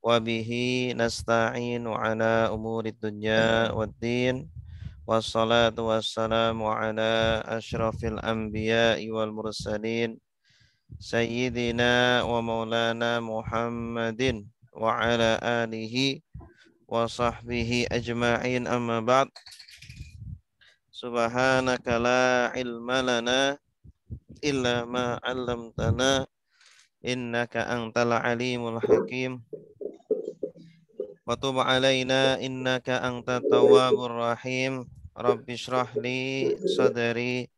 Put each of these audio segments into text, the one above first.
wa bihi nasta'inu ala umuri dunya waddin. Wassalatu wassalamu ala asyrafil anbiya'i wal mursalin Sayyidina wa maulana Muhammadin wa ala alihi wa sahbihi ajma'in amma ba'd. Subhanaka la ilma lana illa ma 'allamtana innaka antal alimul hakim. Wa tub alaina innaka antat tawwabur rahim. Rabbi shrah li sadri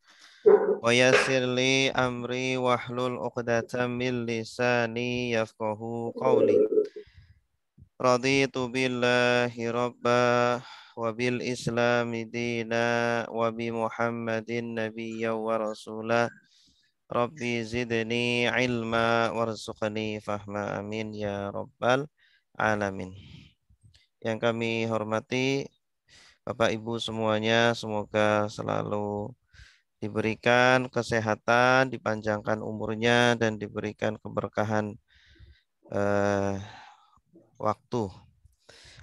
wa yassir li amri wahlul 'uqdatam min lisani yafqahu qawli. Raditu billahi rabba wa bil islami dina wa bi Muhammadin nabiyya wa rasula. Rabbi zidni ilma warzuqni fahma, amin ya rabbal alamin. Yang kami hormati Bapak Ibu semuanya, semoga selalu diberikan kesehatan, dipanjangkan umurnya, dan diberikan keberkahan waktu.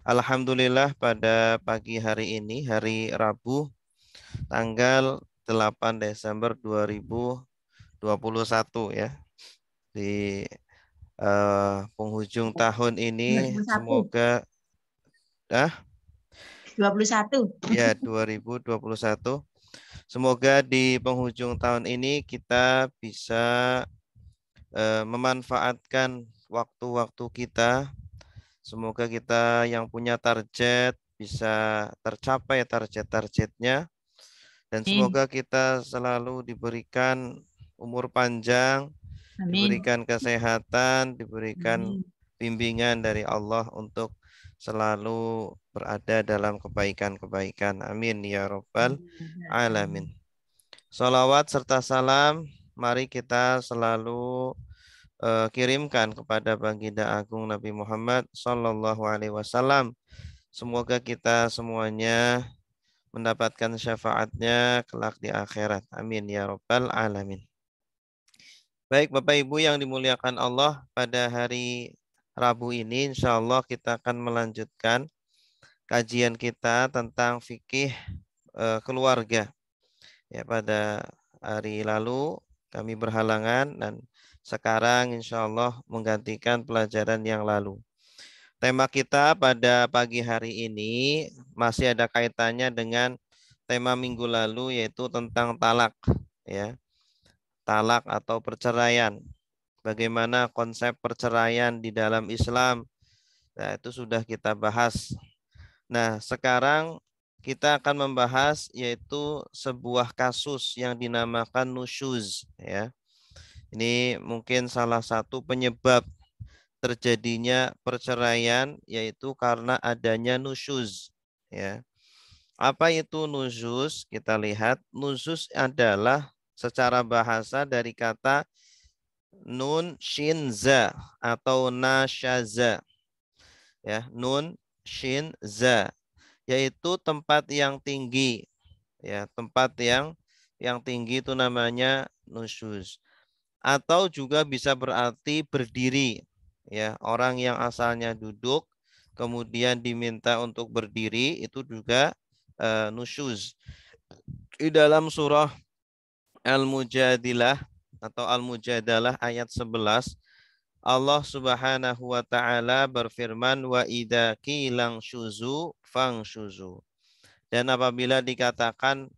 Alhamdulillah pada pagi hari ini, hari Rabu, tanggal 8 Desember 2021 ya. Di penghujung tahun ini 21. semoga 21. Ya, 2021. Semoga di penghujung tahun ini kita bisa memanfaatkan waktu-waktu kita. Semoga kita yang punya target bisa tercapai target-targetnya. Dan semoga kita selalu diberikan umur panjang, diberikan kesehatan, diberikan bimbingan dari Allah untuk selalu berada dalam kebaikan-kebaikan. Amin ya rabbal alamin. Salawat serta salam mari kita selalu kirimkan kepada baginda agung Nabi Muhammad sallallahu alaihi wasallam. Semoga kita semuanya mendapatkan syafaatnya kelak di akhirat. Amin ya rabbal alamin. Baik Bapak Ibu yang dimuliakan Allah, pada hari Rabu ini insya Allah kita akan melanjutkan kajian kita tentang fikih keluarga. Ya, pada hari lalu kami berhalangan dan sekarang insya Allah menggantikan pelajaran yang lalu. Tema kita pada pagi hari ini masih ada kaitannya dengan tema minggu lalu, yaitu tentang talak, ya, talak atau perceraian. Bagaimana konsep perceraian di dalam Islam? Nah, itu sudah kita bahas. Nah, sekarang kita akan membahas yaitu sebuah kasus yang dinamakan nusyuz, ya. Ini mungkin salah satu penyebab terjadinya perceraian, yaitu karena adanya nusyuz, ya. Apa itu nusyuz? Kita lihat, nusyuz adalah secara bahasa dari kata nun shin za atau nasyaza, ya, nun shin za, yaitu tempat yang tinggi, ya, tempat yang tinggi itu namanya nusyuz. Atau juga bisa berarti berdiri, ya, orang yang asalnya duduk kemudian diminta untuk berdiri, itu juga nusyuz. Di dalam surah Al-Mujadilah atau Al-Mujadalah ayat 11, Allah Subhanahu wa taala berfirman, wa idza qilang syuzu fangsyuzu. Dan apabila dikatakan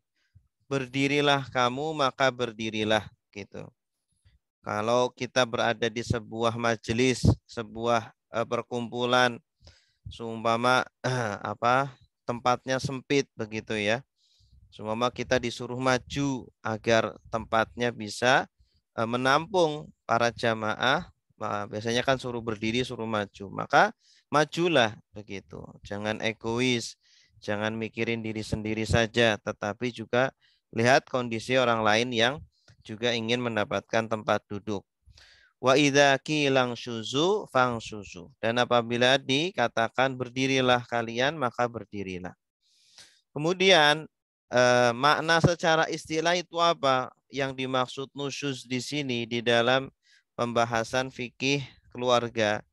berdirilah kamu, maka berdirilah, gitu. Kalau kita berada di sebuah majelis, sebuah perkumpulan, seumpama tempatnya sempit begitu ya. Seumpama kita disuruh maju agar tempatnya bisa menampung para jamaah, biasanya kan suruh berdiri, suruh maju. Maka majulah begitu. Jangan egois, jangan mikirin diri sendiri saja, tetapi juga lihat kondisi orang lain yang juga ingin mendapatkan tempat duduk. Wa idza qilang syuzu fangsyuzu. Dan apabila dikatakan berdirilah kalian, maka berdirilah. Kemudian makna secara istilah itu apa? Yang dimaksud nusyuz di sini di dalam pembahasan fikih keluarga.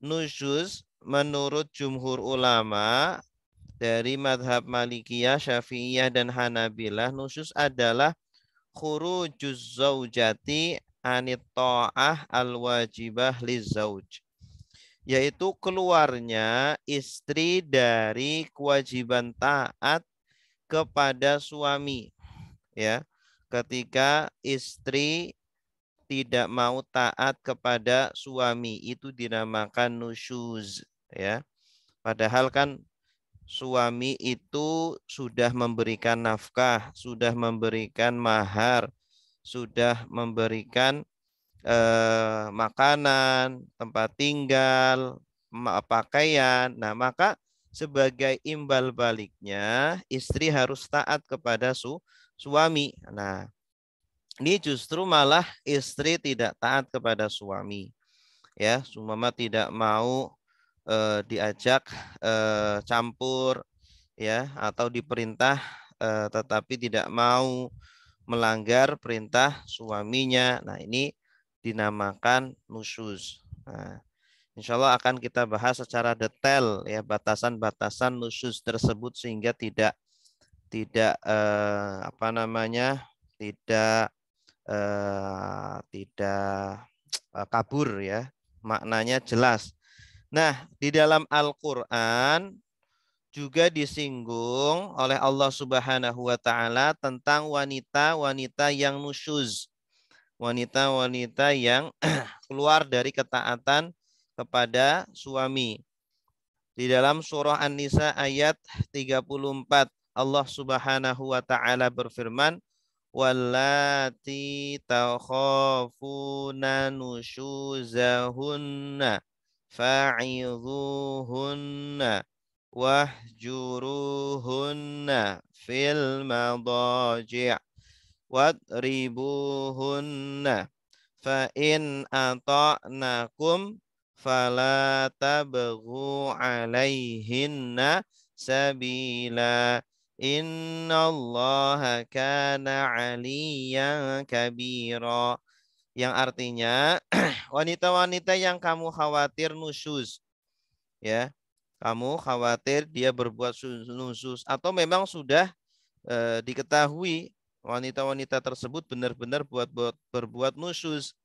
nusyuz menurut jumhur ulama dari madhab Malikiyah, Syafi'iyah, dan Hanabilah, nusyuz adalah khurujuz zaujati anit ta'ah al-wajibah lizauj. Yaitu keluarnya istri dari kewajiban taat kepada suami. Ya, ketika istri tidak mau taat kepada suami, itu dinamakan nusyuz. Ya, padahal kan suami itu sudah memberikan nafkah, sudah memberikan mahar, sudah memberikan makanan, tempat tinggal, pakaian. Nah, maka sebagai imbal baliknya istri harus taat kepada suami. Nah, ini justru malah istri tidak taat kepada suami. Ya, sumama tidak mau diajak campur, ya, atau diperintah tetapi tidak mau melanggar perintah suaminya. Nah, ini dinamakan nusyuz. Nah, insya Allah akan kita bahas secara detail ya batasan-batasan nusyuz tersebut sehingga tidak apa namanya tidak kabur ya, maknanya jelas. Nah, di dalam Al-Qur'an juga disinggung oleh Allah Subhanahu wa taala tentang wanita-wanita yang nusyuz. Wanita-wanita yang keluar dari ketaatan kepada suami. Di dalam surah An-Nisa ayat 34 Allah Subhanahu wa taala berfirman, wallati takhafuna nusyuzahunna fa'idhuhunna wahjuruhunna fil madaji' wadribuhunna fa in ata'nakum fala tabghu 'alaihinna sabila innallaha kana 'aliyan kabira. Yang artinya wanita-wanita yang kamu khawatir nusyuz, ya, kamu khawatir dia berbuat nusyuz atau memang sudah diketahui wanita-wanita tersebut benar-benar berbuat nusyuz,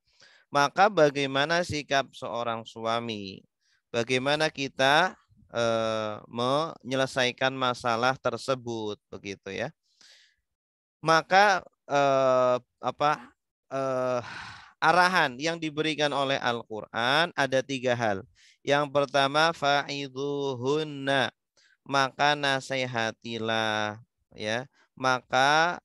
maka bagaimana sikap seorang suami? Bagaimana kita menyelesaikan masalah tersebut, begitu ya? Maka arahan yang diberikan oleh Al-Quran ada 3 hal. Yang pertama, fa'idhuhunna, maka nasihatilah, ya, maka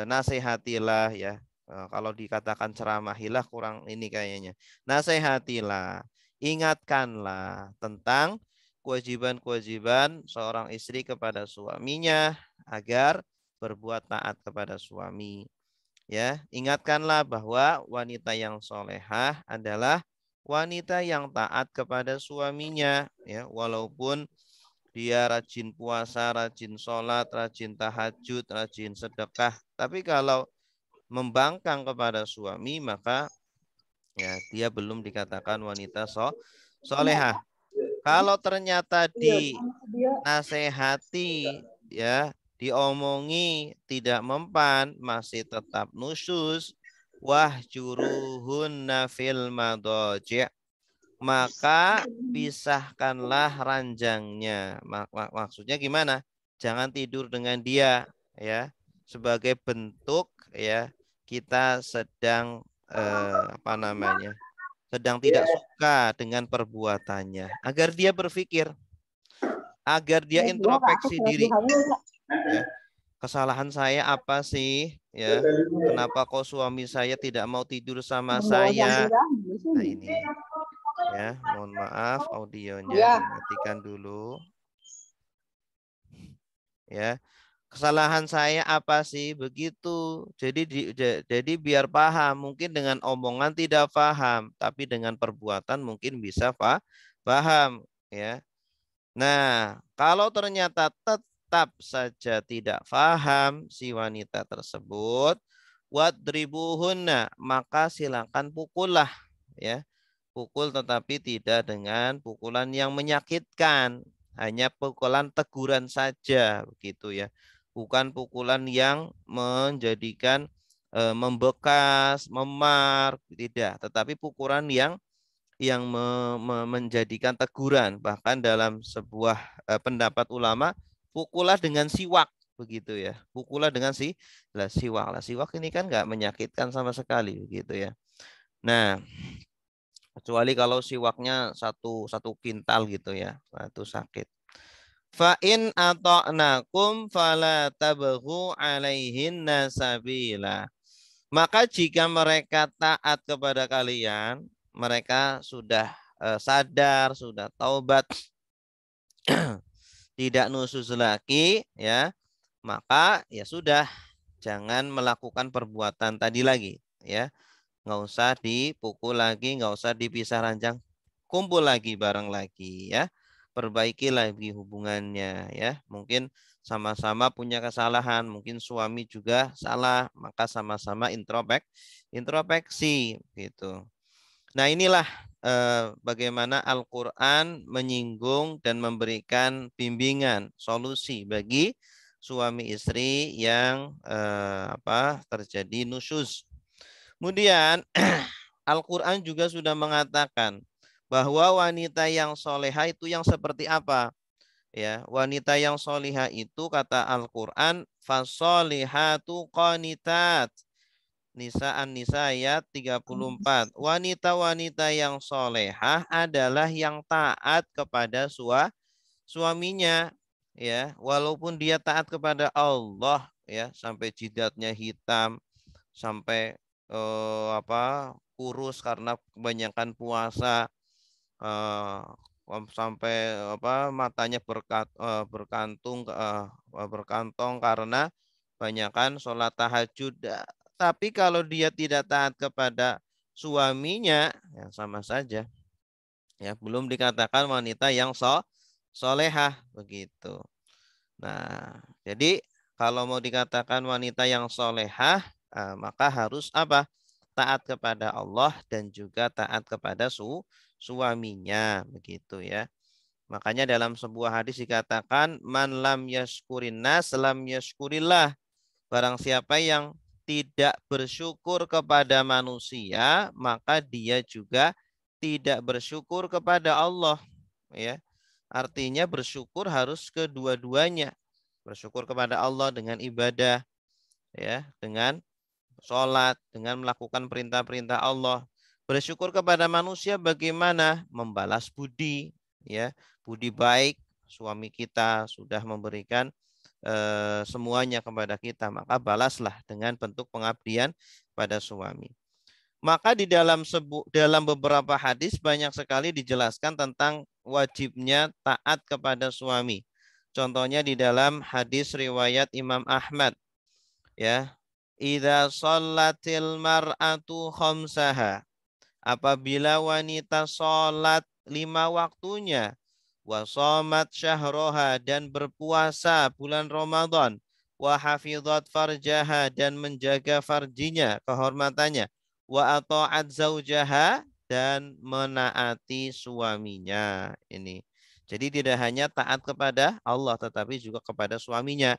nasihatilah ya. Kalau dikatakan ceramahilah kurang ini kayaknya. Nasihatilah, ingatkanlah tentang kewajiban-kewajiban seorang istri kepada suaminya agar berbuat taat kepada suami. Ya, ingatkanlah bahwa wanita yang solehah adalah wanita yang taat kepada suaminya, ya, walaupun dia rajin puasa, rajin sholat, rajin tahajud, rajin sedekah. Tapi kalau membangkang kepada suami, maka ya dia belum dikatakan wanita solehah. Kalau ternyata dinasehati, ya, diomongi tidak mempan, masih tetap nusyuz, wahjuruhunna fil madaji', maka pisahkanlah ranjangnya. Maksudnya gimana? Jangan tidur dengan dia, ya. Sebagai bentuk ya kita sedang sedang tidak suka dengan perbuatannya. Agar dia berpikir, agar dia introspeksi diri. Ya, kesalahan saya apa sih? Ya, kenapa kok suami saya tidak mau tidur sama saya? Nah ini. Ya, mohon maaf audionya dimatikan dulu. Ya, kesalahan saya apa sih? Begitu. Jadi biar paham. Mungkin dengan omongan tidak paham, tapi dengan perbuatan mungkin bisa paham. Ya. Nah, kalau ternyata tetap saja tidak paham si wanita tersebut, wadribuhunna, maka silakan pukullah, ya. Pukul tetapi tidak dengan pukulan yang menyakitkan, hanya pukulan teguran saja begitu ya. Bukan pukulan yang menjadikan membekas, memar, tidak, tetapi pukulan yang menjadikan teguran. Bahkan dalam sebuah pendapat ulama, pukullah dengan siwak begitu ya. Pukullah dengan siwak. Lah siwak ini kan nggak menyakitkan sama sekali begitu ya. Nah, kecuali kalau siwaknya satu kintal gitu ya. Nah, itu sakit. Fa in ata'nakum fala tabghu alaihin nasabila. Maka jika mereka taat kepada kalian, mereka sudah sadar, sudah taubat, tidak nusus lagi, ya, maka ya sudah, jangan melakukan perbuatan tadi lagi, ya, nggak usah dipukul lagi, nggak usah dipisah ranjang, kumpul lagi bareng lagi, ya, perbaiki lagi hubungannya, ya, mungkin sama-sama punya kesalahan, mungkin suami juga salah, maka sama-sama introspeksi gitu. Nah, inilah bagaimana Al-Quran menyinggung dan memberikan bimbingan, solusi bagi suami istri yang terjadi nusyuz. Kemudian Al-Quran juga sudah mengatakan bahwa wanita yang soleha itu yang seperti apa? Ya, wanita yang soleha itu kata Al-Quran, fasolihatu qanitat. Nisa An-Nisa ayat 34. Wanita-wanita yang solehah adalah yang taat kepada suaminya, ya, walaupun dia taat kepada Allah, ya, sampai jidatnya hitam, sampai kurus karena kebanyakan puasa, eh, sampai matanya berkantong karena kebanyakan sholat tahajud. Tapi kalau dia tidak taat kepada suaminya, ya sama saja. Ya, belum dikatakan wanita yang solehah begitu. Nah, jadi kalau mau dikatakan wanita yang solehah, maka harus apa? Taat kepada Allah dan juga taat kepada suaminya begitu ya. Makanya dalam sebuah hadis dikatakan man lam yashkurin nas lam yashkurillah. Barang siapa yang tidak bersyukur kepada manusia, maka dia juga tidak bersyukur kepada Allah, ya. Artinya bersyukur harus kedua-duanya. Bersyukur kepada Allah dengan ibadah, ya, dengan sholat, dengan melakukan perintah-perintah Allah. Bersyukur kepada manusia bagaimana? Membalas budi, ya, budi baik. Suami kita sudah memberikan semuanya kepada kita, maka balaslah dengan bentuk pengabdian pada suami. Maka di dalam beberapa hadis banyak sekali dijelaskan tentang wajibnya taat kepada suami. Contohnya di dalam hadis riwayat Imam Ahmad, ya. Idza shallatil mar'atu khamsaha. Apabila wanita sholat 5 waktunya, wa shamat syahroha, dan berpuasa bulan Ramadan, wa hafizat farjaha, dan menjaga farjinya, kehormatannya, wa ata'at zaujaha, dan menaati suaminya. Ini. Jadi tidak hanya taat kepada Allah tetapi juga kepada suaminya,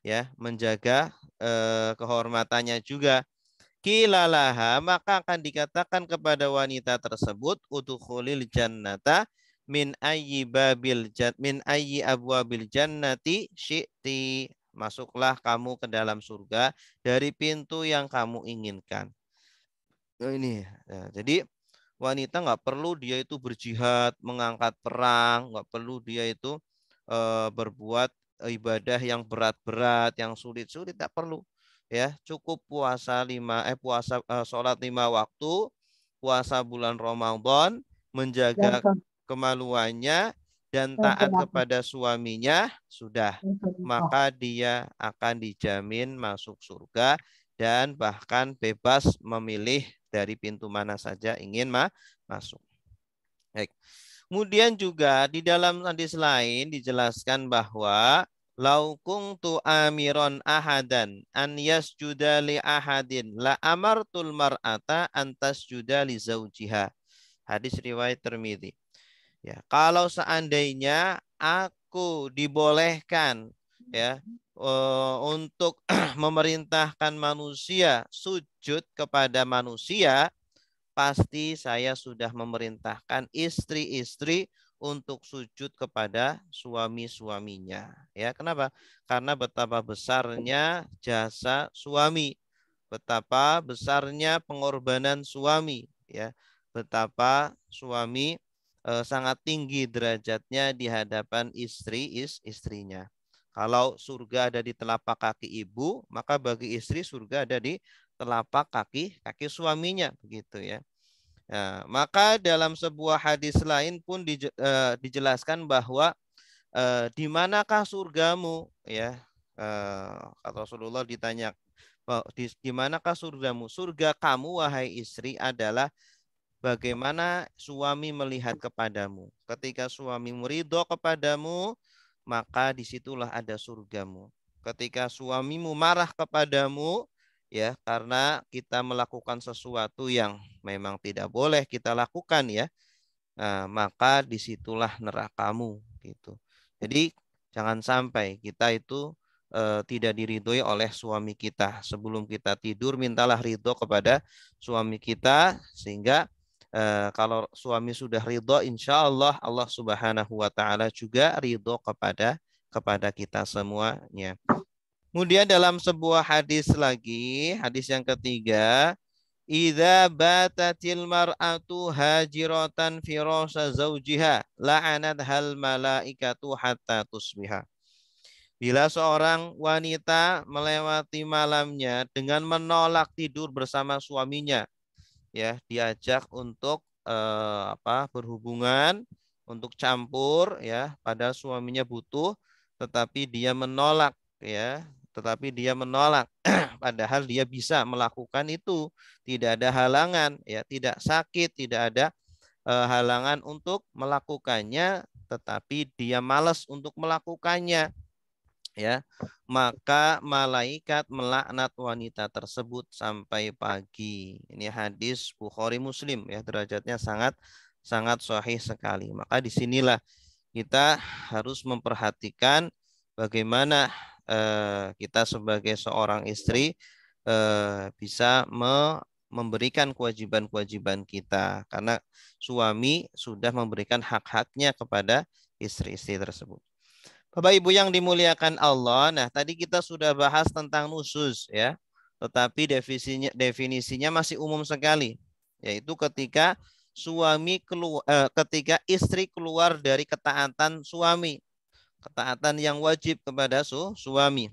ya, menjaga kehormatannya juga. Kilalaha, maka akan dikatakan kepada wanita tersebut, udkhulil jannata min ayyi abwabil jannati syi'ti. Masuklah kamu ke dalam surga dari pintu yang kamu inginkan. Nah, ini ya, jadi wanita nggak perlu dia itu berjihad, mengangkat perang, nggak perlu dia itu berbuat ibadah yang berat-berat, yang sulit-sulit, tak perlu. Ya, cukup sholat 5 waktu, puasa bulan Ramadan, menjaga kemaluannya dan taat kepada suaminya, sudah. Maka dia akan dijamin masuk surga dan bahkan bebas memilih dari pintu mana saja ingin masuk. Baik. Kemudian juga di dalam hadis lain dijelaskan bahwa Lau kuntu amiron ahadan an yasjuda li ahadin la amartul mar'ata an tasjuda li zaujiha. Hadis riwayat Tirmidzi. Ya, kalau seandainya aku dibolehkan ya untuk memerintahkan manusia sujud kepada manusia, pasti saya sudah memerintahkan istri-istri untuk sujud kepada suami-suaminya. Ya, kenapa? Karena betapa besarnya jasa suami, betapa besarnya pengorbanan suami, ya. Betapa suami sangat tinggi derajatnya di hadapan istrinya. Kalau surga ada di telapak kaki ibu, maka bagi istri surga ada di telapak kaki suaminya, begitu ya. Nah, maka dalam sebuah hadis lain pun dijelaskan bahwa di manakah surgamu, ya. Kata Rasulullah ditanya, di manakah surgamu? Surga kamu wahai istri adalah bagaimana suami melihat kepadamu. Ketika suamimu ridho kepadamu, maka disitulah ada surgamu. Ketika suamimu marah kepadamu, ya, karena kita melakukan sesuatu yang memang tidak boleh kita lakukan, ya, maka disitulah nerakamu, gitu. Jadi jangan sampai kita itu tidak diridhoi oleh suami kita. Sebelum kita tidur, mintalah ridho kepada suami kita, sehingga kalau suami sudah ridho, insya Allah Allah Subhanahu Wa Taala juga ridho kepada kita semuanya. Kemudian dalam sebuah hadis lagi, hadis yang ketiga, idza batatil mar'atu hajiratan firasha zaujiha la'anat hal malaikatu hatta tusbiha. Bila seorang wanita melewati malamnya dengan menolak tidur bersama suaminya, ya, diajak untuk berhubungan, untuk campur, ya, padahal suaminya butuh, tetapi dia menolak, ya, padahal dia bisa melakukan itu, tidak ada halangan, ya, tidak sakit, tidak ada halangan untuk melakukannya, tetapi dia malas untuk melakukannya, ya, maka malaikat melaknat wanita tersebut sampai pagi. Ini hadis Bukhari Muslim, ya, derajatnya sangat sangat sahih sekali. Maka disinilah kita harus memperhatikan bagaimana kita sebagai seorang istri bisa memberikan kewajiban-kewajiban kita, karena suami sudah memberikan hak-haknya kepada istri-istri tersebut. Bapak Ibu yang dimuliakan Allah, nah tadi kita sudah bahas tentang nusyuz, ya. Tetapi definisinya masih umum sekali, yaitu ketika ketika istri keluar dari ketaatan suami, ketaatan yang wajib kepada suami,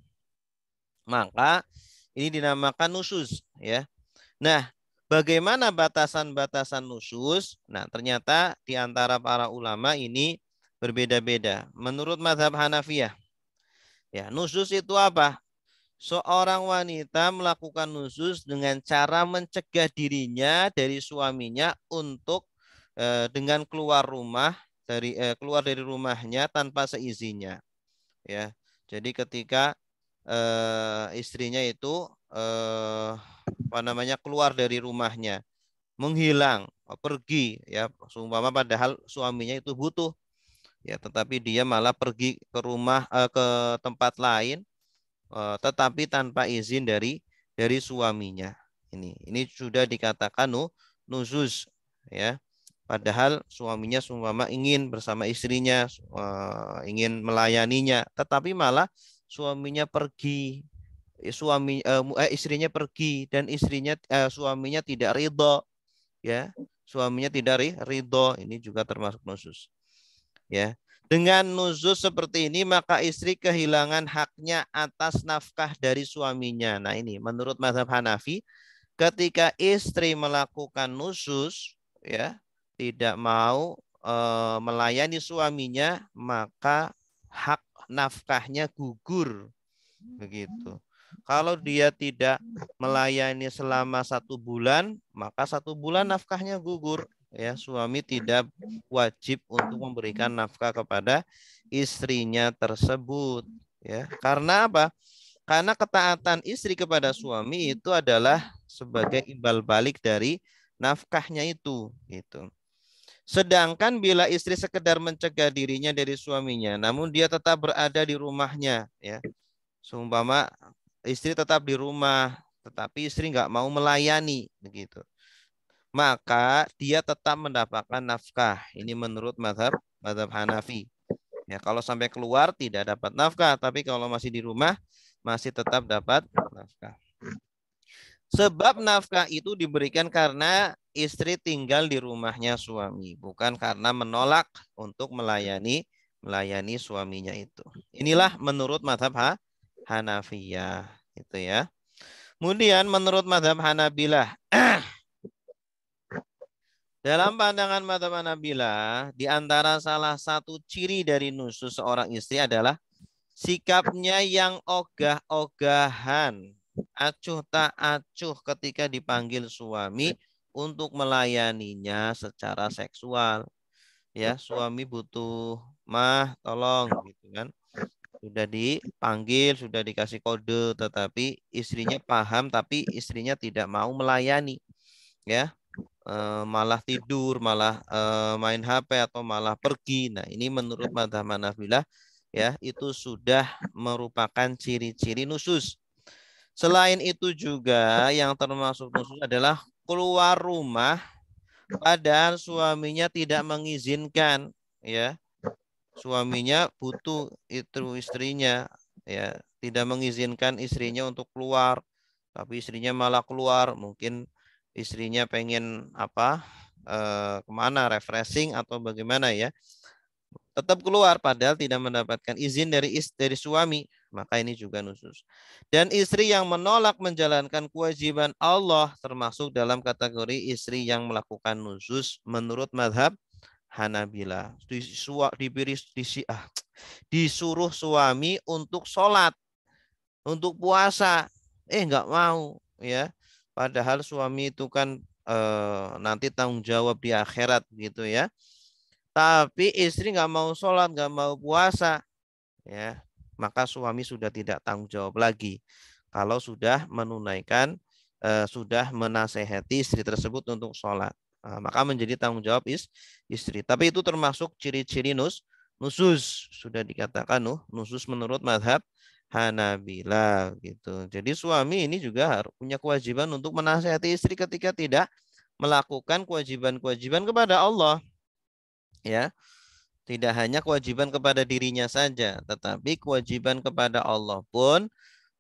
maka ini dinamakan nusyuz, ya. Nah, bagaimana batasan-batasan nusyuz? Nah, ternyata di antara para ulama ini berbeda-beda. Menurut mazhab Hanafiyah, ya, nusyuz itu apa? Seorang wanita melakukan nusyuz dengan cara mencegah dirinya dari suaminya untuk dengan keluar dari rumahnya tanpa seizinnya, ya. Jadi ketika istrinya itu keluar dari rumahnya, menghilang, pergi, ya, seumpama padahal suaminya itu butuh, ya, tetapi dia malah pergi ke tempat lain, tetapi tanpa izin dari suaminya. Ini sudah dikatakan nusyuz, ya. Padahal suaminya seumpama ingin bersama istrinya, ingin melayaninya, tetapi malah suaminya pergi, istrinya pergi, dan suaminya tidak ridho, ya. Suaminya tidak ridho, ini juga termasuk nusyuz, ya. Dengan nusyuz seperti ini, maka istri kehilangan haknya atas nafkah dari suaminya. Nah, ini menurut mazhab Hanafi, ketika istri melakukan nusyuz, ya, tidak mau melayani suaminya, maka hak nafkahnya gugur, begitu. Kalau dia tidak melayani selama 1 bulan, maka 1 bulan nafkahnya gugur, ya. Suami tidak wajib untuk memberikan nafkah kepada istrinya tersebut, Ya, karena apa? Karena ketaatan istri kepada suami itu adalah sebagai imbal balik dari nafkahnya itu, gitu. Sedangkan bila istri sekedar mencegah dirinya dari suaminya, namun dia tetap berada di rumahnya, ya. Seumpama istri tetap di rumah, tetapi istri nggak mau melayani, begitu. Maka dia tetap mendapatkan nafkah. Ini menurut madhab Hanafi. Ya, kalau sampai keluar tidak dapat nafkah, tapi kalau masih di rumah masih tetap dapat nafkah. Sebab nafkah itu diberikan karena istri tinggal di rumahnya suami, bukan karena menolak untuk melayani suaminya itu. Inilah menurut madhab Hanafiyah, itu ya. Kemudian menurut madhab Hanabilah, dalam pandangan madhab Hanabilah, di antara salah satu ciri dari nusus seorang istri adalah sikapnya yang ogah-ogahan, acuh tak acuh ketika dipanggil suami untuk melayaninya secara seksual. Ya, suami butuh mah, tolong gitu kan. Sudah dipanggil, sudah dikasih kode, tetapi istrinya paham, tapi istrinya tidak mau melayani. Ya, malah tidur, malah main HP atau malah pergi. Nah, ini menurut madhab Hanafilah ya, itu sudah merupakan ciri-ciri nusus. Selain itu juga yang termasuk nusus adalah keluar rumah padahal suaminya tidak mengizinkan, ya. Suaminya butuh itu istrinya, ya, tidak mengizinkan istrinya untuk keluar, tapi istrinya malah keluar, mungkin istrinya pengen apa, kemana, refreshing atau bagaimana ya, tetap keluar padahal tidak mendapatkan izin dari suami, maka ini juga nusus. Dan istri yang menolak menjalankan kewajiban Allah termasuk dalam kategori istri yang melakukan nusus menurut madhab Hanabila. Disuruh suami untuk sholat, untuk puasa, nggak mau, ya. Padahal suami itu kan nanti tanggung jawab di akhirat gitu ya. Tapi istri nggak mau sholat, nggak mau puasa, ya, maka suami sudah tidak tanggung jawab lagi. Kalau sudah menunaikan, sudah menasehati istri tersebut untuk sholat, maka menjadi tanggung jawab istri. Tapi itu termasuk ciri-ciri nusus, sudah dikatakan nusus menurut madhab Hanabila gitu. Jadi suami ini juga harus punya kewajiban untuk menasehati istri ketika tidak melakukan kewajiban-kewajiban kepada Allah, ya. Tidak hanya kewajiban kepada dirinya saja, tetapi kewajiban kepada Allah pun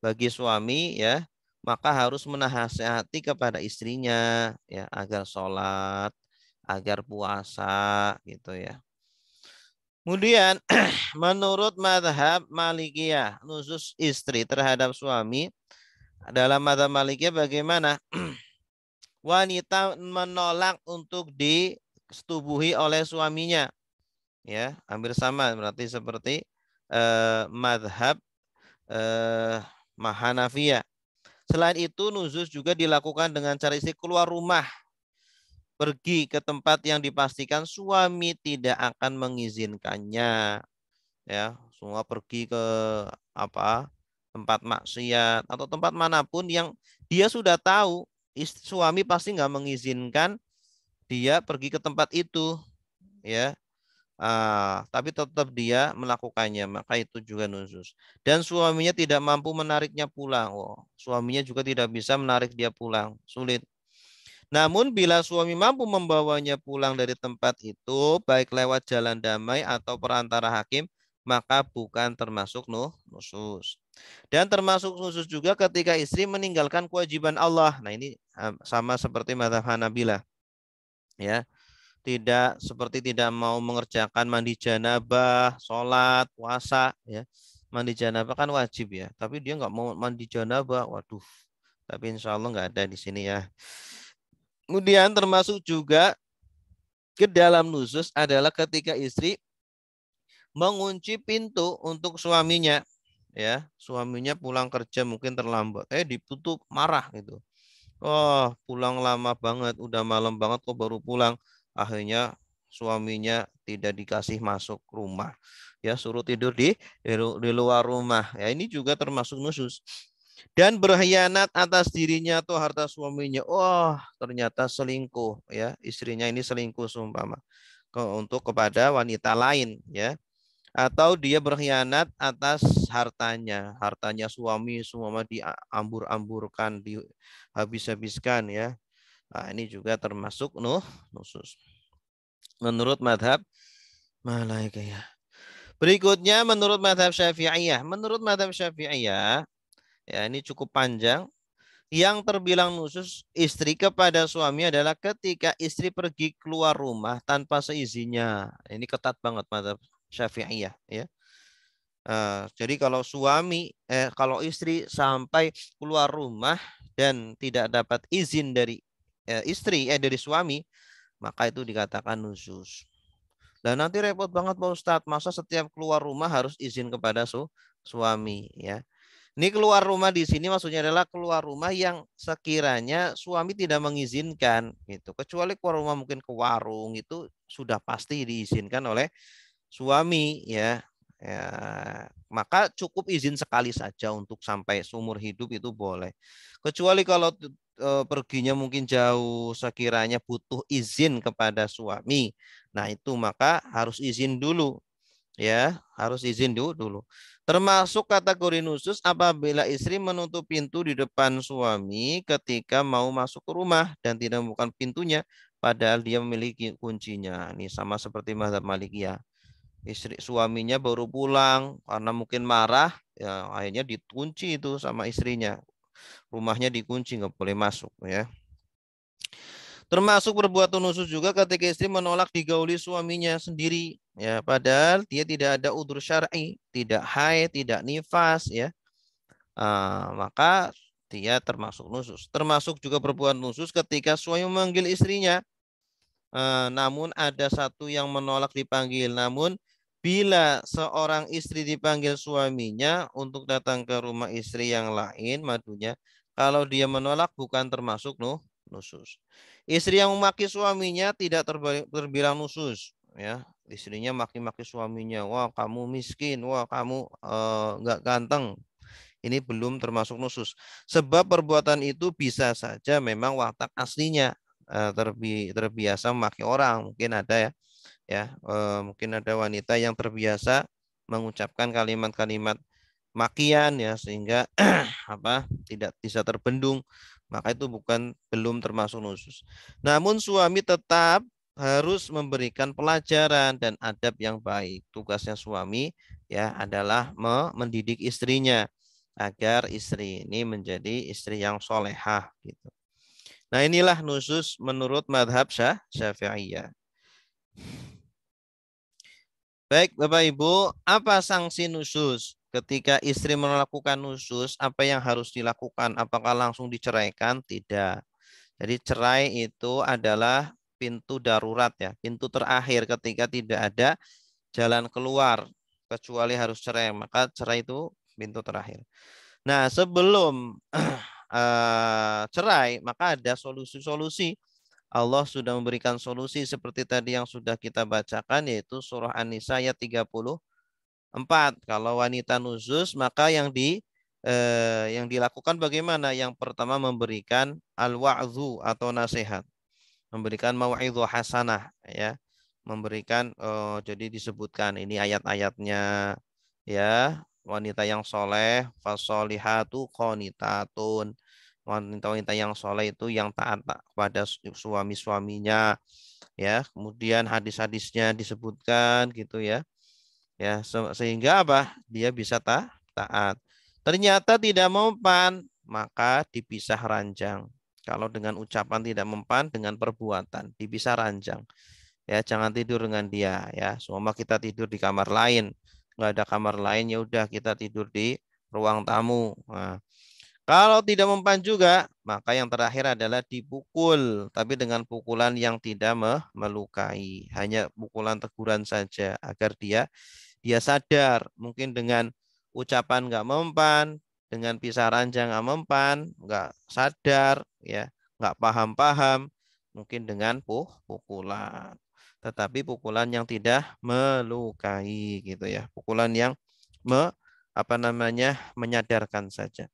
bagi suami, ya, maka harus menasehati kepada istrinya, ya, agar sholat, agar puasa gitu ya. Kemudian menurut madhab Malikiyah, nusus istri terhadap suami dalam madhab Malikiyah bagaimana? Wanita menolak untuk disetubuhi oleh suaminya, ya, hampir sama berarti seperti madhab Hanafiyah. Selain itu nusus juga dilakukan dengan cara istri keluar rumah, pergi ke tempat yang dipastikan suami tidak akan mengizinkannya, ya, semua pergi ke apa, tempat maksiat atau tempat manapun yang dia sudah tahu suami pasti nggak mengizinkan dia pergi ke tempat itu, ya. Tapi tetap dia melakukannya, maka itu juga nusus. Dan suaminya tidak mampu menariknya pulang. Oh, suaminya juga tidak bisa menarik dia pulang, sulit. Namun bila suami mampu membawanya pulang dari tempat itu, baik lewat jalan damai atau perantara hakim, maka bukan termasuk nusus. Dan termasuk nusus juga ketika istri meninggalkan kewajiban Allah. Nah, ini sama seperti mazhab Hanabilah, ya. Tidak mau mengerjakan mandi janabah, sholat, puasa, ya. Mandi janabah kan wajib ya, tapi dia nggak mau mandi janabah. Waduh, tapi insya Allah nggak ada di sini ya. Kemudian termasuk juga ke dalam nusus adalah ketika istri mengunci pintu untuk suaminya, ya. Suaminya pulang kerja mungkin terlambat, ditutup, marah gitu. Oh, pulang lama banget, udah malam banget kok baru pulang. Akhirnya suaminya tidak dikasih masuk rumah, ya suruh tidur di luar rumah. Ya ini juga termasuk nusus. Dan berkhianat atas dirinya atau harta suaminya. Wah, ternyata selingkuh ya, istrinya ini selingkuh seumpama untuk kepada wanita lain ya. Atau dia berkhianat atas hartanya, hartanya suami semua diambur-amburkan, dihabis-habiskan ya. Nah, ini juga termasuk nusus. Menurut madhab Malikiyah. Berikutnya menurut madhab Syafi'iyah. Menurut madhab Syafi'iyah, ya ini cukup panjang. Yang terbilang nusus istri kepada suami adalah ketika istri pergi keluar rumah tanpa seizinnya. Ini ketat banget madhab Syafi'iyah ya. Jadi kalau istri sampai keluar rumah dan tidak dapat izin dari dari suami, maka itu dikatakan nusus. Dan nanti repot banget Pak Ustadz, masa setiap keluar rumah harus izin kepada suami ya. Ini keluar rumah di sini maksudnya adalah keluar rumah yang sekiranya suami tidak mengizinkan gitu. Kecuali keluar rumah mungkin ke warung itu sudah pasti diizinkan oleh suami ya. Ya, maka cukup izin sekali saja untuk sampai seumur hidup itu boleh. Kecuali kalau perginya mungkin jauh sekiranya butuh izin kepada suami. Nah, itu maka harus izin dulu ya, harus izin dulu. Termasuk kategori nusus apabila istri menutup pintu di depan suami ketika mau masuk ke rumah dan tidak membuka pintunya padahal dia memiliki kuncinya. Ini sama seperti mazhab Malikiyah. Suaminya baru pulang karena mungkin marah, ya akhirnya dikunci itu sama istrinya. Rumahnya dikunci, nggak boleh masuk ya. Termasuk perbuatan nusus juga ketika istri menolak digauli suaminya sendiri, ya padahal dia tidak ada udzur syar'i, tidak haid, tidak nifas, ya. Maka dia termasuk nusus. Termasuk juga perbuatan nusus ketika suami memanggil istrinya, namun ada satu yang menolak dipanggil. Namun bila seorang istri dipanggil suaminya untuk datang ke rumah istri yang lain, madunya, kalau dia menolak bukan termasuk nusus. Istri yang memaki suaminya tidak terbilang nusus, ya. Istrinya maki-maki suaminya, wah kamu miskin, wah kamu nggak ganteng. Ini belum termasuk nusus. Sebab perbuatan itu bisa saja memang watak aslinya terbiasa memaki orang. Mungkin ada mungkin ada wanita yang terbiasa mengucapkan kalimat-kalimat makian ya sehingga tidak bisa terbendung, maka itu belum termasuk nusus. Namun suami tetap harus memberikan pelajaran dan adab yang baik. Tugasnya suami ya adalah mendidik istrinya agar istri ini menjadi istri yang solehah gitu. Nah, inilah nusus menurut madhab Syafi'iyah. Baik, Bapak Ibu, apa sanksi nusus? Ketika istri melakukan nusus, apa yang harus dilakukan? Apakah langsung diceraikan? Tidak. Jadi cerai itu adalah pintu darurat ya, pintu terakhir ketika tidak ada jalan keluar kecuali harus cerai. Maka cerai itu pintu terakhir. Nah, sebelum cerai, maka ada solusi-solusi. Allah sudah memberikan solusi seperti tadi yang sudah kita bacakan, yaitu surah An-Nisa ayat 34. Kalau wanita nusus, maka yang dilakukan bagaimana? Yang pertama memberikan al-wa'zu atau nasihat, memberikan mau'idhah hasanah ya, memberikan jadi disebutkan ini ayat-ayatnya ya, wanita yang soleh fasolihatu qanitatun, wanita-wanita yang soleh itu yang taat kepada suami-suaminya ya, kemudian hadis-hadisnya disebutkan gitu ya, sehingga apa, dia bisa taat. Ternyata tidak mempan, maka dipisah ranjang. Kalau dengan ucapan tidak mempan, dengan perbuatan dipisah ranjang. Ya, jangan tidur dengan dia ya. Semua kita tidur di kamar lain, nggak ada kamar lain, ya udah kita tidur di ruang tamu. Nah, kalau tidak mempan juga, maka yang terakhir adalah dipukul, tapi dengan pukulan yang tidak melukai, hanya pukulan teguran saja agar dia sadar. Mungkin dengan ucapan nggak mempan, dengan pisah ranjang nggak mempan, nggak sadar, ya, nggak paham-paham, mungkin dengan pukulan. Tetapi pukulan yang tidak melukai gitu ya. Pukulan yang menyadarkan saja.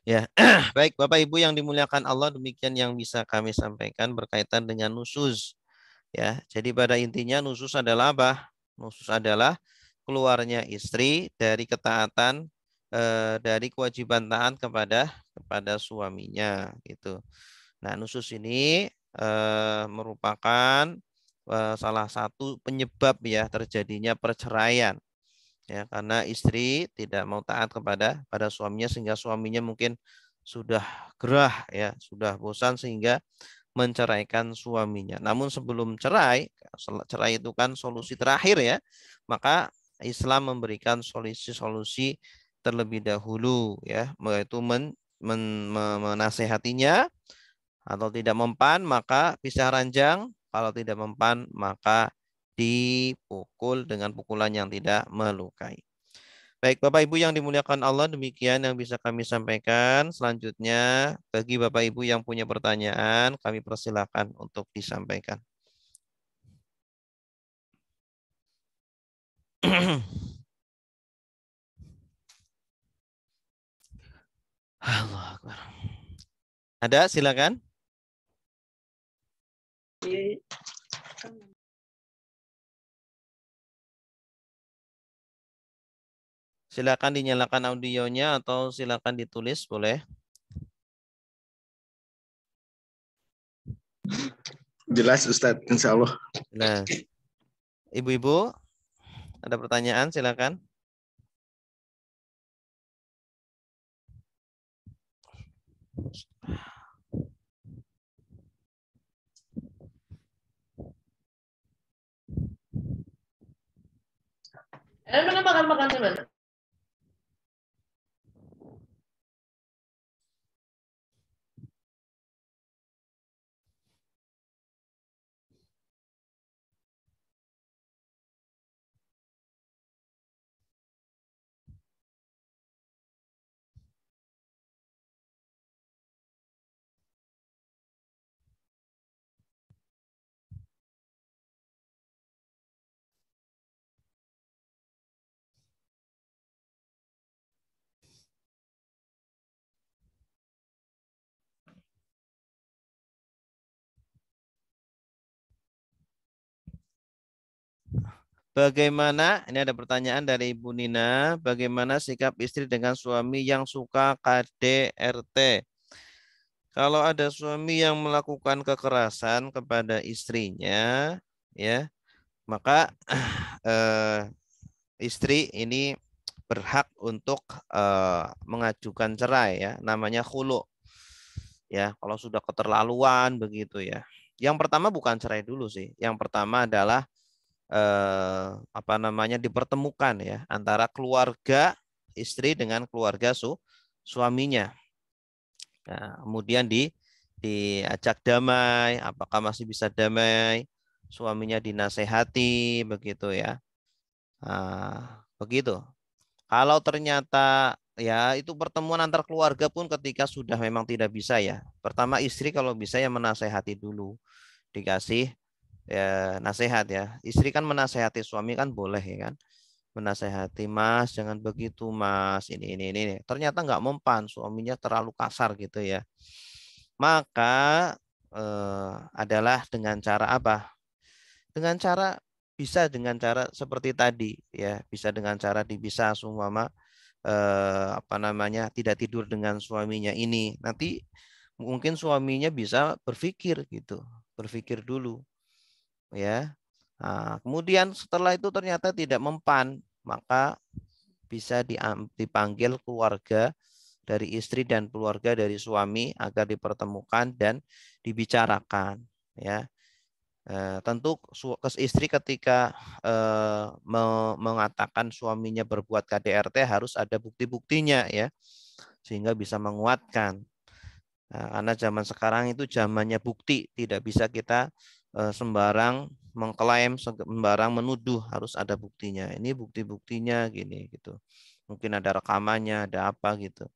Ya, baik Bapak Ibu yang dimuliakan Allah, demikian yang bisa kami sampaikan berkaitan dengan nusyuz. Ya, jadi pada intinya nusyuz adalah apa? Nusyuz adalah keluarnya istri dari ketaatan dari kewajiban taat kepada suaminya gitu. Nah, nusyuz ini merupakan salah satu penyebab ya terjadinya perceraian ya karena istri tidak mau taat pada suaminya sehingga suaminya mungkin sudah gerah ya, sudah bosan sehingga menceraikan suaminya. Namun sebelum cerai, cerai itu kan solusi terakhir ya, maka Islam memberikan solusi-solusi terlebih dahulu ya, yaitu menasehatinya atau tidak mempan maka pisah ranjang, kalau tidak mempan maka dipukul dengan pukulan yang tidak melukai. Baik, Bapak Ibu yang dimuliakan Allah, demikian yang bisa kami sampaikan. Selanjutnya, bagi Bapak Ibu yang punya pertanyaan, kami persilakan untuk disampaikan. Allah Akbar. Ada, silakan. Silakan dinyalakan audionya atau silakan ditulis, boleh. Jelas Ustadz, insya Allah. Jelas. Ibu-ibu, ada pertanyaan, silakan. Makan teman. Bagaimana, ini ada pertanyaan dari Ibu Nina, bagaimana sikap istri dengan suami yang suka KDRT? Kalau ada suami yang melakukan kekerasan kepada istrinya, ya, maka istri ini berhak untuk mengajukan cerai ya, namanya khulu. Ya, kalau sudah keterlaluan begitu ya. Yang pertama bukan cerai dulu sih. Yang pertama adalah dipertemukan ya antara keluarga istri dengan keluarga suaminya. Nah, kemudian diajak damai, apakah masih bisa damai, suaminya dinasehati begitu ya. Nah, begitu. Kalau ternyata ya itu pertemuan antar keluarga pun ketika sudah memang tidak bisa ya. Pertama istri kalau bisa ya menasehati dulu, dikasih ya nasihat ya. Istri kan menasehati suami kan boleh ya kan. Menasehati, Mas jangan begitu Mas, ini. Ternyata nggak mempan, suaminya terlalu kasar gitu ya. Maka adalah dengan cara apa? Dengan cara dengan cara seperti tadi ya, bisa dengan cara dipisah seumpama tidak tidur dengan suaminya ini. Nanti mungkin suaminya bisa berpikir gitu, berpikir dulu ya. Nah, kemudian setelah itu ternyata tidak mempan, maka bisa dipanggil keluarga dari istri dan keluarga dari suami agar dipertemukan dan dibicarakan ya. Tentu istri ketika mengatakan suaminya berbuat KDRT harus ada bukti-buktinya ya sehingga bisa menguatkan. Nah, karena zaman sekarang itu zamannya bukti, tidak bisa kita sembarang mengklaim, sembarang menuduh, harus ada buktinya. Ini bukti-buktinya gini gitu. Mungkin ada rekamannya, ada apa gitu.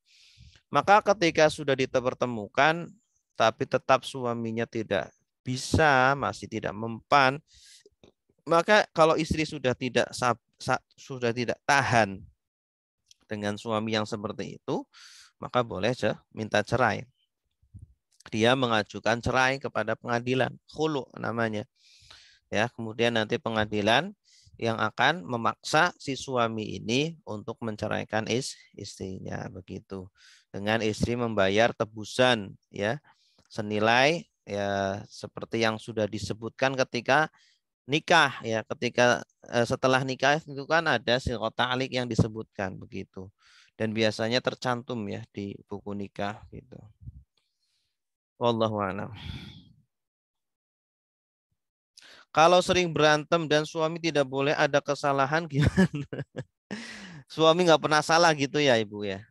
Maka ketika sudah dipertemukan, tapi tetap suaminya tidak bisa, masih tidak mempan, maka kalau istri sudah tidak tahan dengan suami yang seperti itu, maka boleh minta cerai. Dia mengajukan cerai kepada pengadilan, khulu namanya. Ya, kemudian nanti pengadilan yang akan memaksa si suami ini untuk menceraikan istrinya begitu. Dengan istri membayar tebusan ya senilai ya seperti yang sudah disebutkan ketika nikah ya, ketika setelah nikah itu kan ada siqat ta'liq yang disebutkan begitu. Dan biasanya tercantum ya di buku nikah gitu. Wallahu a'lam. Kalau sering berantem dan suami tidak boleh ada kesalahan gimana? Suami nggak pernah salah gitu ya Ibu ya?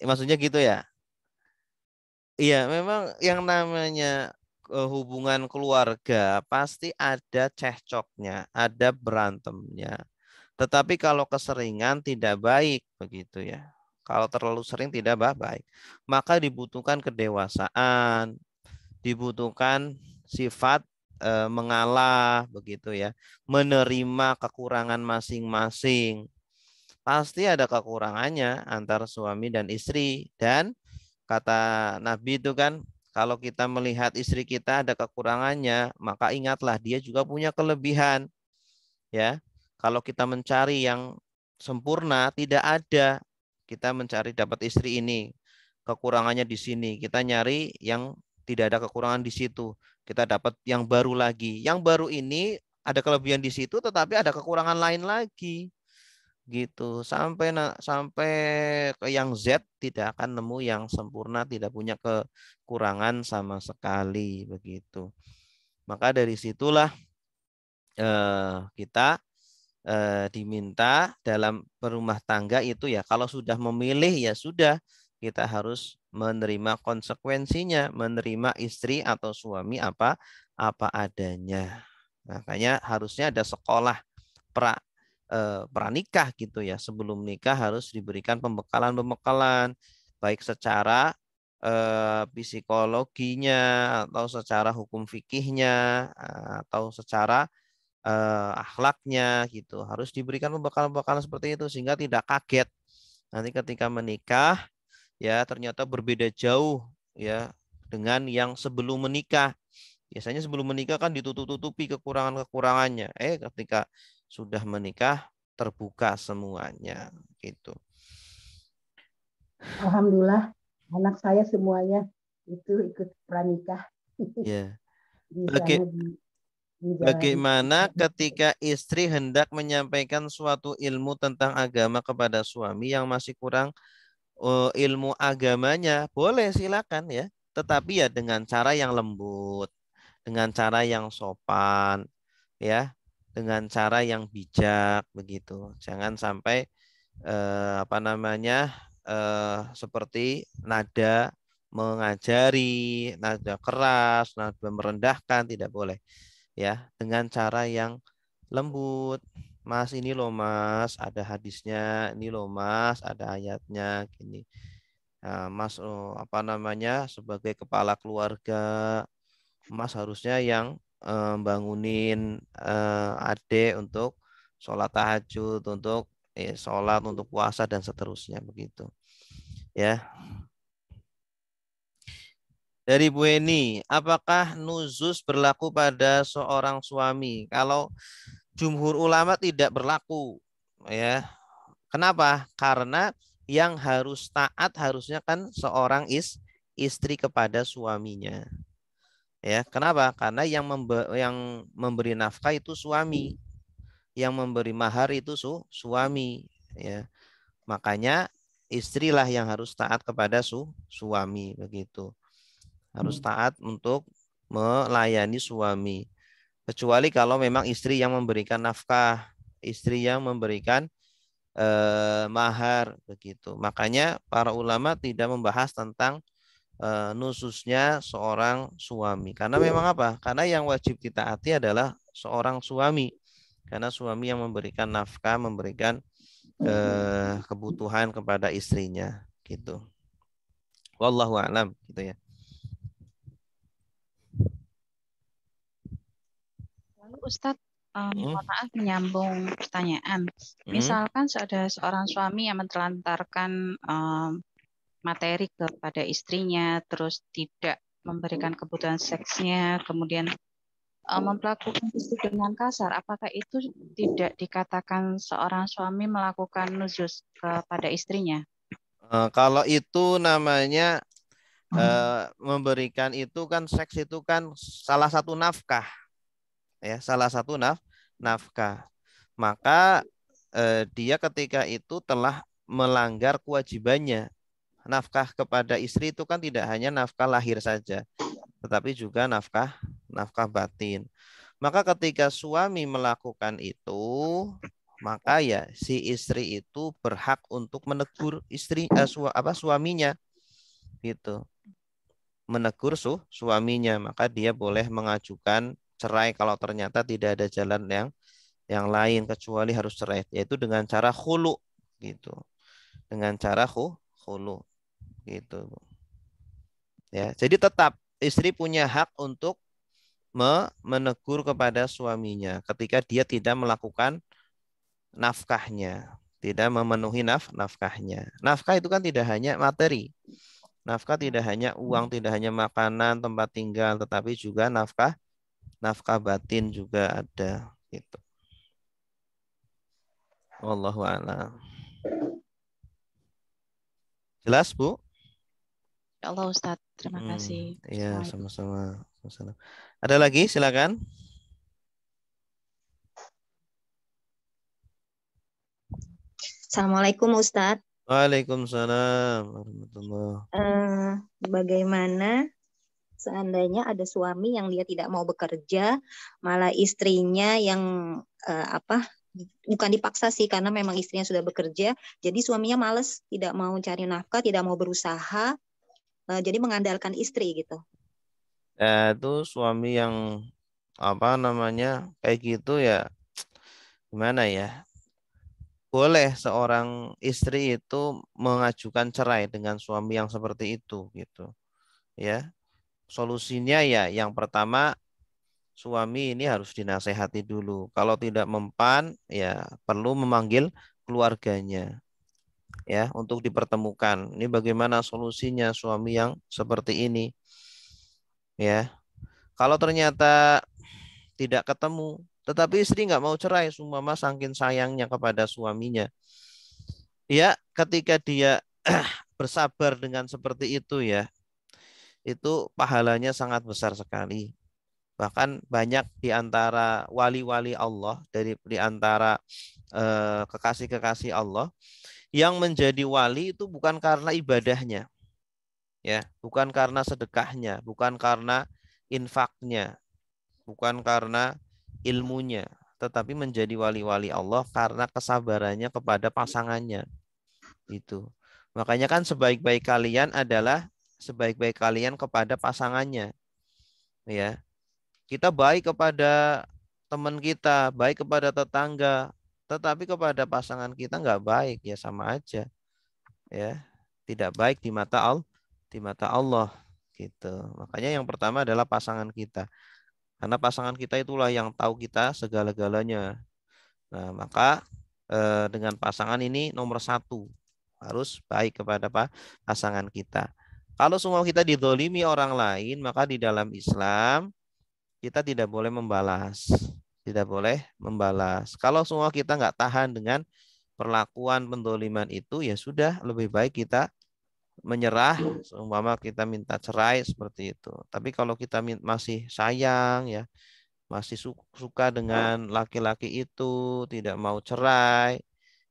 Maksudnya gitu ya? Iya, memang yang namanya hubungan keluarga pasti ada cekcoknya, ada berantemnya. Tetapi kalau keseringan tidak baik begitu ya. Kalau terlalu sering tidak baik. Maka dibutuhkan kedewasaan, dibutuhkan sifat mengalah begitu ya. Menerima kekurangan masing-masing. Pasti ada kekurangannya antara suami dan istri, dan kata Nabi itu kan, kalau kita melihat istri kita ada kekurangannya, maka ingatlah dia juga punya kelebihan. Ya, kalau kita mencari yang sempurna tidak ada. Kita mencari dapat istri ini, kekurangannya di sini. Kita nyari yang tidak ada kekurangan di situ. Kita dapat yang baru lagi. Yang baru ini ada kelebihan di situ, tetapi ada kekurangan lain lagi. Gitu sampai ke yang Z tidak akan nemu yang sempurna, tidak punya kekurangan sama sekali begitu. Maka dari situlah kita diminta dalam berumah tangga itu ya, kalau sudah memilih ya sudah, kita harus menerima konsekuensinya, menerima istri atau suami apa adanya. Makanya harusnya ada sekolah pranikah gitu ya. Sebelum nikah harus diberikan pembekalan baik secara psikologinya atau secara hukum fikihnya atau secara akhlaknya gitu. Harus diberikan pembekalan seperti itu sehingga tidak kaget nanti ketika menikah ya ternyata berbeda jauh ya dengan yang sebelum menikah. Biasanya sebelum menikah kan ditutup-tutupi kekurangan-kekurangannya. Ketika sudah menikah terbuka semuanya gitu. Alhamdulillah anak saya semuanya itu ikut pranikah. Ya. Di sana Bagaimana ketika istri hendak menyampaikan suatu ilmu tentang agama kepada suami yang masih kurang ilmu agamanya? Boleh, silakan ya. Tetapi ya dengan cara yang lembut, dengan cara yang sopan, ya, dengan cara yang bijak begitu. Jangan sampai seperti nada mengajari, nada keras, nada merendahkan, tidak boleh. Ya, dengan cara yang lembut. Mas, ini loh Mas, ada hadisnya, ini loh Mas, ada ayatnya gini. Nah, Mas sebagai kepala keluarga, Mas harusnya yang bangunin adik untuk sholat tahajud, untuk sholat, untuk puasa dan seterusnya begitu. Ya. Dari Bu Eni, apakah nuzuz berlaku pada seorang suami? Kalau jumhur ulama tidak berlaku, ya. Kenapa? Karena yang harus taat harusnya kan seorang istri kepada suaminya. Ya, kenapa? Karena yang memberi nafkah itu suami, yang memberi mahar itu suami. Ya, makanya istrilah yang harus taat kepada suami begitu. Harus taat untuk melayani suami. Kecuali kalau memang istri yang memberikan nafkah, istri yang memberikan mahar begitu. Makanya para ulama tidak membahas tentang nususnya seorang suami. Karena memang apa? Karena yang wajib ditaati adalah seorang suami. Karena suami yang memberikan nafkah, memberikan kebutuhan kepada istrinya gitu. Wallahu a'lam gitu ya. Lalu Ustadz, Hmm. mohon maaf menyambung pertanyaan. Misalkan ada seorang suami yang menelantarkan materi kepada istrinya, terus tidak memberikan kebutuhan seksnya, kemudian memperlakukan istri dengan kasar, apakah itu tidak dikatakan seorang suami melakukan nusyuz kepada istrinya? Kalau itu namanya memberikan itu kan, seks itu kan salah satu nafkah, ya, salah satu nafkah. Maka dia ketika itu telah melanggar kewajibannya. Nafkah kepada istri itu kan tidak hanya nafkah lahir saja, tetapi juga nafkah batin. Maka ketika suami melakukan itu, maka ya si istri itu berhak untuk menegur suaminya gitu. Menegur suaminya, maka dia boleh mengajukan cerai kalau ternyata tidak ada jalan yang lain kecuali harus cerai, yaitu dengan cara khulu gitu. Dengan cara khulu gitu. Ya, jadi tetap istri punya hak untuk menegur kepada suaminya ketika dia tidak melakukan nafkahnya, tidak memenuhi nafkahnya. Nafkah itu kan tidak hanya materi. Nafkah tidak hanya uang, tidak hanya makanan, tempat tinggal, tetapi juga nafkah batin juga ada gitu. Wallahu a'lam. Jelas, Bu? Ya Allah Ustadz, terima kasih. Iya, sama-sama. Ada lagi? Silakan. Assalamualaikum Ustadz. Waalaikumsalam warahmatullahi. Bagaimana seandainya ada suami yang dia tidak mau bekerja, malah istrinya yang bukan dipaksa sih, karena memang istrinya sudah bekerja, jadi suaminya malas, tidak mau cari nafkah, tidak mau berusaha, jadi mengandalkan istri gitu. Itu suami yang kayak gitu ya, gimana ya? Boleh seorang istri itu mengajukan cerai dengan suami yang seperti itu gitu. Ya. Solusinya ya yang pertama, suami ini harus dinasehati dulu. Kalau tidak mempan, ya perlu memanggil keluarganya ya untuk dipertemukan. Ini bagaimana solusinya suami yang seperti ini? Ya. Kalau ternyata tidak ketemu, tetapi istri nggak mau cerai, seumpama saking sayangnya kepada suaminya. Ya, ketika dia bersabar dengan seperti itu ya, itu pahalanya sangat besar sekali. Bahkan banyak di antara wali-wali Allah, di antara kekasih-kekasih Allah, yang menjadi wali itu bukan karena ibadahnya, ya, bukan karena sedekahnya, bukan karena infaknya, bukan karena ilmunya, tetapi menjadi wali-wali Allah karena kesabarannya kepada pasangannya. Itu. Makanya kan sebaik-baik kalian adalah sebaik-baik kalian kepada pasangannya. Ya. Kita baik kepada teman kita, baik kepada tetangga, tetapi kepada pasangan kita nggak baik, ya sama aja. Ya. Tidak baik di mata Allah gitu. Makanya yang pertama adalah pasangan kita. Karena pasangan kita itulah yang tahu kita segala-galanya. Nah, maka dengan pasangan ini nomor satu, harus baik kepada pasangan kita. Kalau semua kita dizolimi orang lain, maka di dalam Islam kita tidak boleh membalas. Tidak boleh membalas. Kalau semua kita nggak tahan dengan perlakuan pendoliman itu, ya sudah, lebih baik kita menyerah, seumpama kita minta cerai seperti itu. Tapi kalau kita masih sayang, ya, masih suka dengan laki-laki itu, tidak mau cerai,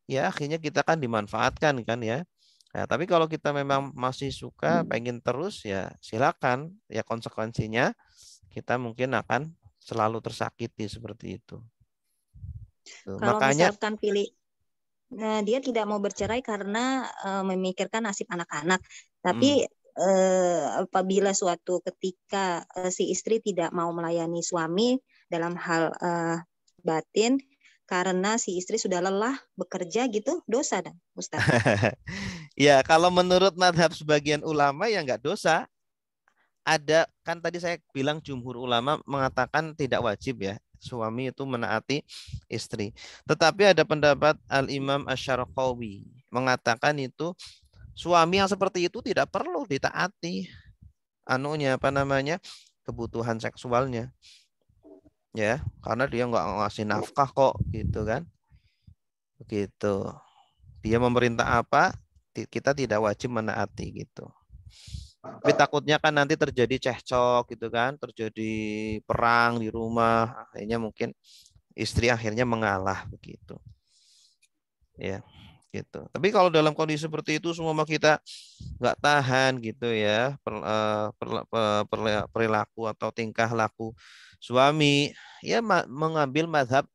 ya akhirnya kita kan dimanfaatkan kan ya. Nah, tapi kalau kita memang masih suka, pengen terus, ya silakan. Ya konsekuensinya kita mungkin akan selalu tersakiti seperti itu. Tuh, Kalau makanya misalkan dia tidak mau bercerai karena memikirkan nasib anak-anak, tapi apabila suatu ketika si istri tidak mau melayani suami dalam hal batin karena si istri sudah lelah bekerja gitu, dosa dan Ustaz. Ya, kalau menurut madhab sebagian ulama ya nggak dosa. Ada kan tadi saya bilang jumhur ulama mengatakan tidak wajib ya suami itu menaati istri. Tetapi ada pendapat Al-Imam Asy-Syarqawi mengatakan itu suami yang seperti itu tidak perlu ditaati anunya apa namanya kebutuhan seksualnya ya karena dia nggak ngasih nafkah kok gitu kan begitu dia memerintah apa kita tidak wajib menaati gitu. Tapi takutnya kan nanti terjadi cekcok gitu kan, terjadi perang di rumah, akhirnya mungkin istri akhirnya mengalah begitu. Ya, gitu. Tapi kalau dalam kondisi seperti itu semua kita nggak tahan gitu ya perilaku atau tingkah laku suami, ya mengambil mazhab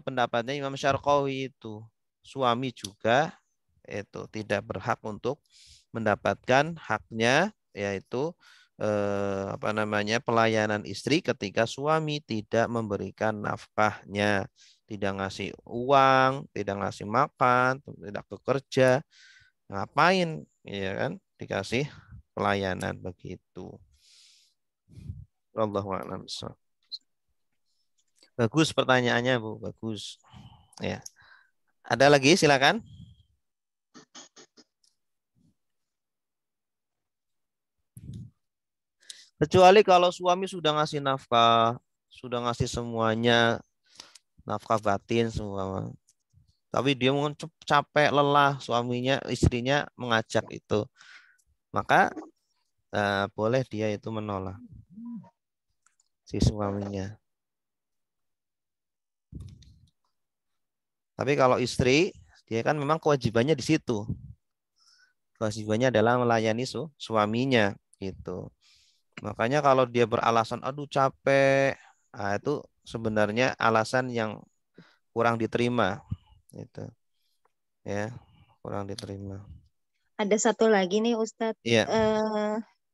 pendapatnya Imam Syarqawi itu suami juga itu tidak berhak untuk mendapatkan haknya yaitu apa namanya pelayanan istri ketika suami tidak memberikan nafkahnya, tidak ngasih uang, tidak ngasih makan, tidak bekerja, ngapain ya kan dikasih pelayanan begitu. Wallahu a'lam. Bagus pertanyaannya Bu, bagus. Ya. Ada lagi silakan. Kecuali kalau suami sudah ngasih nafkah, sudah ngasih semuanya, nafkah batin semua. Tapi dia mungkin capek, lelah, suaminya, istrinya mengajak itu. Maka boleh dia itu menolak si suaminya. Tapi kalau istri, dia kan memang kewajibannya di situ. Kewajibannya adalah melayani suaminya gitu. Makanya kalau dia beralasan aduh capek, nah itu sebenarnya alasan yang kurang diterima gitu. Ya, kurang diterima. Ada satu lagi nih Ustadz, Iya.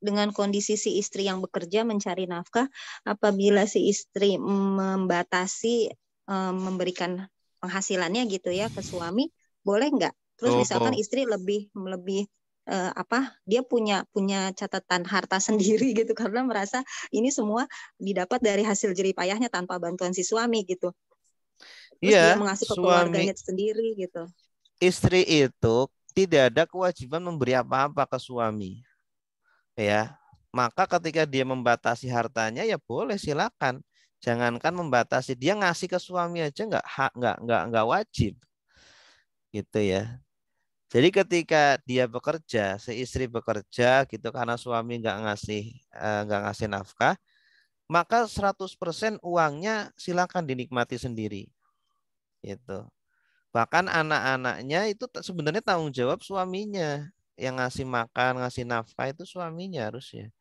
Dengan kondisi si istri yang bekerja mencari nafkah, apabila si istri membatasi memberikan penghasilannya gitu ya ke suami, boleh nggak? Terus misalkan istri lebih dia punya catatan harta sendiri gitu karena merasa ini semua didapat dari hasil jerih payahnya tanpa bantuan si suami gitu. Terus dia mengasih ke keluarganya sendiri gitu. Istri itu tidak ada kewajiban memberi apa-apa ke suami. Ya. Maka ketika dia membatasi hartanya ya boleh silakan. Jangankan membatasi, dia ngasih ke suami aja nggak wajib. Gitu ya. Jadi ketika dia bekerja, si istri bekerja gitu karena suami nggak ngasih nafkah, maka 100% uangnya silakan dinikmati sendiri. Gitu. Bahkan anak-anaknya itu sebenarnya tanggung jawab suaminya. Yang ngasih makan, ngasih nafkah itu suaminya harusnya.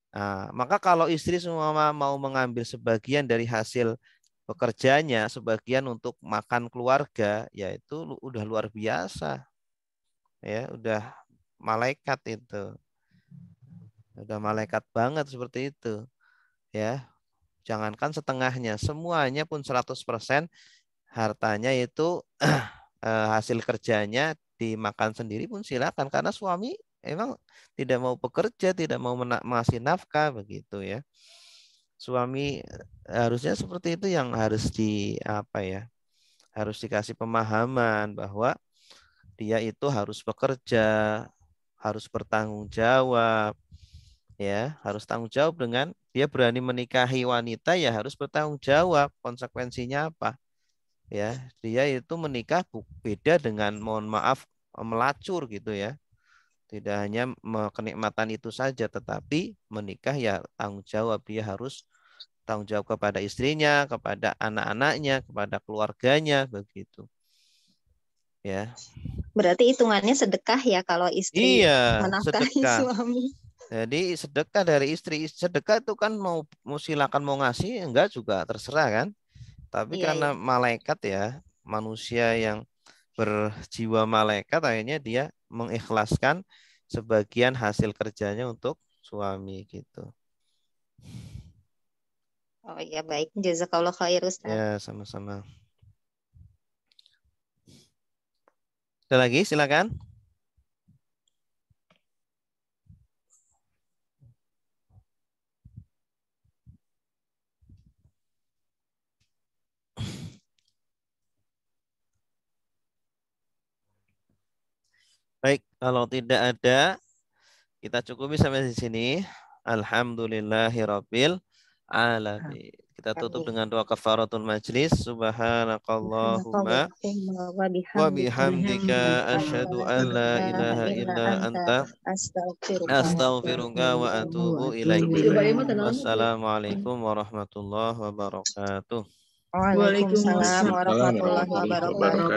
Nah, maka kalau istri semua mau mengambil sebagian dari hasil pekerjanya, sebagian untuk makan keluarga, ya itu udah luar biasa. Ya, udah malaikat itu. Udah malaikat banget seperti itu. Ya, jangankan setengahnya, semuanya pun 100% hartanya itu hasil kerjanya dimakan sendiri pun silakan karena suami emang tidak mau bekerja, tidak mau mengasih nafkah begitu ya. Suami harusnya seperti itu yang harus harus dikasih pemahaman bahwa dia itu harus bekerja, harus bertanggung jawab, ya, harus tanggung jawab dengan dia berani menikahi wanita ya harus bertanggung jawab konsekuensinya apa. Ya, dia itu menikah beda dengan mohon maaf melacur gitu ya. Tidak hanya kenikmatan itu saja tetapi menikah ya tanggung jawab, dia harus tanggung jawab kepada istrinya, kepada anak-anaknya, kepada keluarganya begitu. Ya. Berarti hitungannya sedekah ya kalau istri menafkahi suami. Jadi sedekah dari istri, sedekah itu kan mau silakan mau ngasih enggak juga terserah kan. Tapi karena malaikat ya, manusia yang berjiwa malaikat akhirnya dia mengikhlaskan sebagian hasil kerjanya untuk suami gitu. Oh iya baik, jazakallah khair Ustaz. Ya, sama-sama. Ada lagi silakan. Kalau tidak ada, kita cukupi sampai di sini. Alhamdulillahirabbil alamin. Kita tutup dengan doa kafaratul majlis. Subhanakallahumma wa bihamdika asyhadu an la ilaha illa anta astaghfiruka wa atubu ilaik. Wassalamualaikum warahmatullahi wabarakatuh. Waalaikumsalam warahmatullahi wabarakatuh.